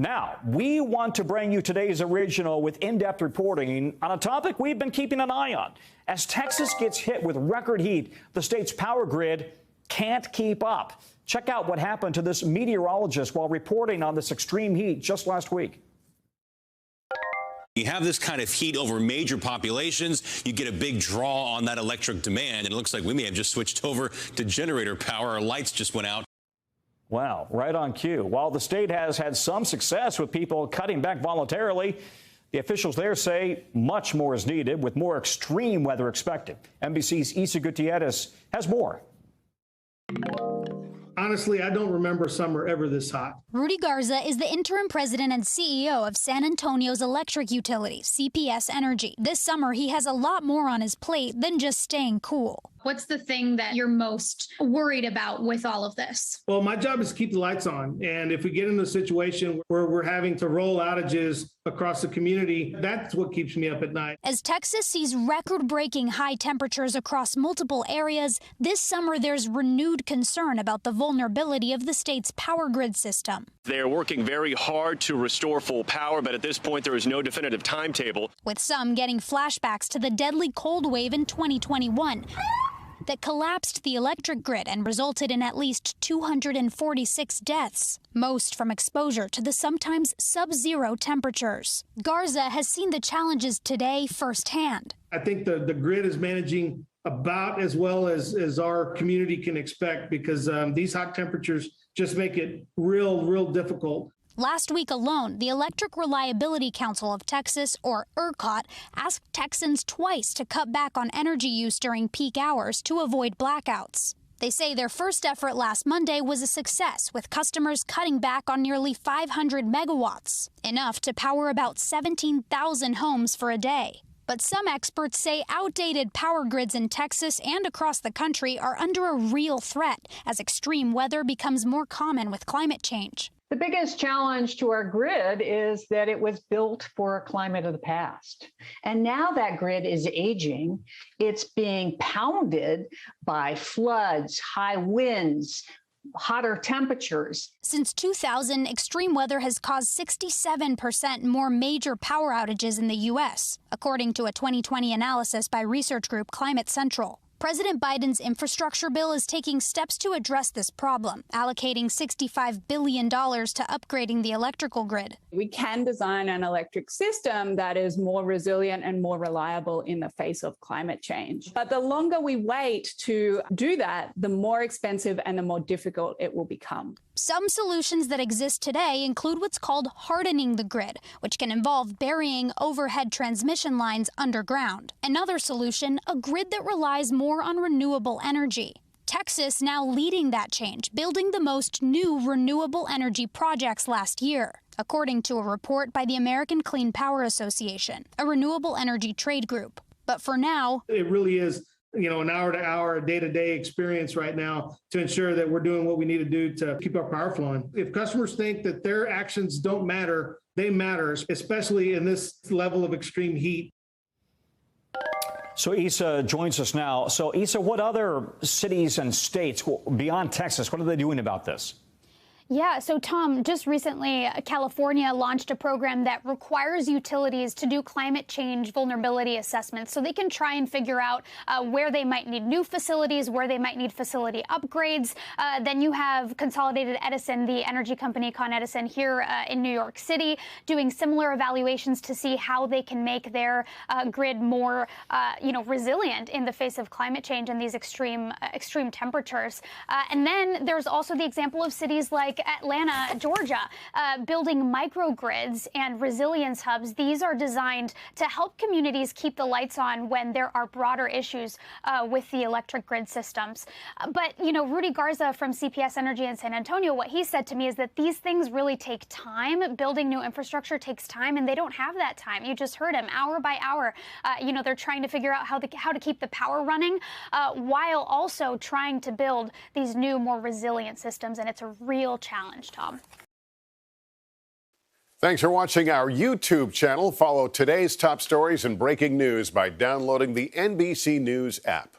Now, we want to bring you today's original with in-depth reporting on a topic we've been keeping an eye on. As Texas gets hit with record heat, the state's power grid can't keep up. Check out what happened to this meteorologist while reporting on this extreme heat just last week. You have this kind of heat over major populations, you get a big draw on that electric demand, and it looks like we may have just switched over to generator power. Our lights just went out. Wow, right on cue. While the state has had some success with people cutting back voluntarily, the officials there say much more is needed with more extreme weather expected. NBC's Isa Gutiérrez has more. Honestly, I don't remember summer ever this hot. Rudy Garza is the interim president and CEO of San Antonio's electric utility, CPS Energy. This summer, he has a lot more on his plate than just staying cool. What's the thing that you're most worried about with all of this? Well, my job is to keep the lights on. And if we get in a situation where we're having to roll outages across the community, that's what keeps me up at night. As Texas sees record-breaking high temperatures across multiple areas, this summer there's renewed concern about the vulnerability of the state's power grid system. They're working very hard to restore full power, but at this point there is no definitive timetable. With some getting flashbacks to the deadly cold wave in 2021. That collapsed the electric grid and resulted in at least 246 deaths, most from exposure to the sometimes sub-zero temperatures. Garza has seen the challenges today firsthand. I think the grid is managing about as well as our community can expect because these hot temperatures just make it real difficult. Last week alone, the Electric Reliability Council of Texas, or ERCOT, asked Texans twice to cut back on energy use during peak hours to avoid blackouts. They say their first effort last Monday was a success, with customers cutting back on nearly 500 megawatts, enough to power about 17,000 homes for a day. But some experts say outdated power grids in Texas and across the country are under a real threat as extreme weather becomes more common with climate change. The biggest challenge to our grid is that it was built for a climate of the past. And now that grid is aging. It's being pounded by floods, high winds, hotter temperatures. Since 2000, extreme weather has caused 67% more major power outages in the U.S., according to a 2020 analysis by research group Climate Central. President Biden's infrastructure bill is taking steps to address this problem, allocating $65 billion to upgrading the electrical grid. We can design an electric system that is more resilient and more reliable in the face of climate change. But the longer we wait to do that, the more expensive and the more difficult it will become. Some solutions that exist today include what's called hardening the grid, which can involve burying overhead transmission lines underground. Another solution, a grid that relies more on renewable energy. Texas now leading that change, building the most new renewable energy projects last year, according to a report by the American Clean Power Association, a renewable energy trade group. But for now, it really is an hour-to-hour, day-to-day experience right now to ensure that we're doing what we need to do to keep our power flowing. If customers think that their actions don't matter, they matter, especially in this level of extreme heat. So Isa joins us now. So Isa, what other cities and states beyond Texas, what are they doing about this? Yeah, so Tom, just recently, California launched a program that requires utilities to do climate change vulnerability assessments so they can try and figure out where they might need new facilities, where they might need facility upgrades. Then you have Consolidated Edison, the energy company Con Edison here in New York City, doing similar evaluations to see how they can make their grid more, resilient in the face of climate change and these extreme temperatures. And then there's also the example of cities like Atlanta, Georgia, building microgrids and resilience hubs. These are designed to help communities keep the lights on when there are broader issues with the electric grid systems. But, Rudy Garza from CPS Energy in San Antonio, what he said to me is that these things really take time. Building new infrastructure takes time, and they don't have that time. You just heard him, hour by hour. They're trying to figure out how to keep the power running while also trying to build these new, more resilient systems, and it's a real challenge, Tom. Thanks for watching our YouTube channel. Follow today's top stories and breaking news by downloading the NBC News app.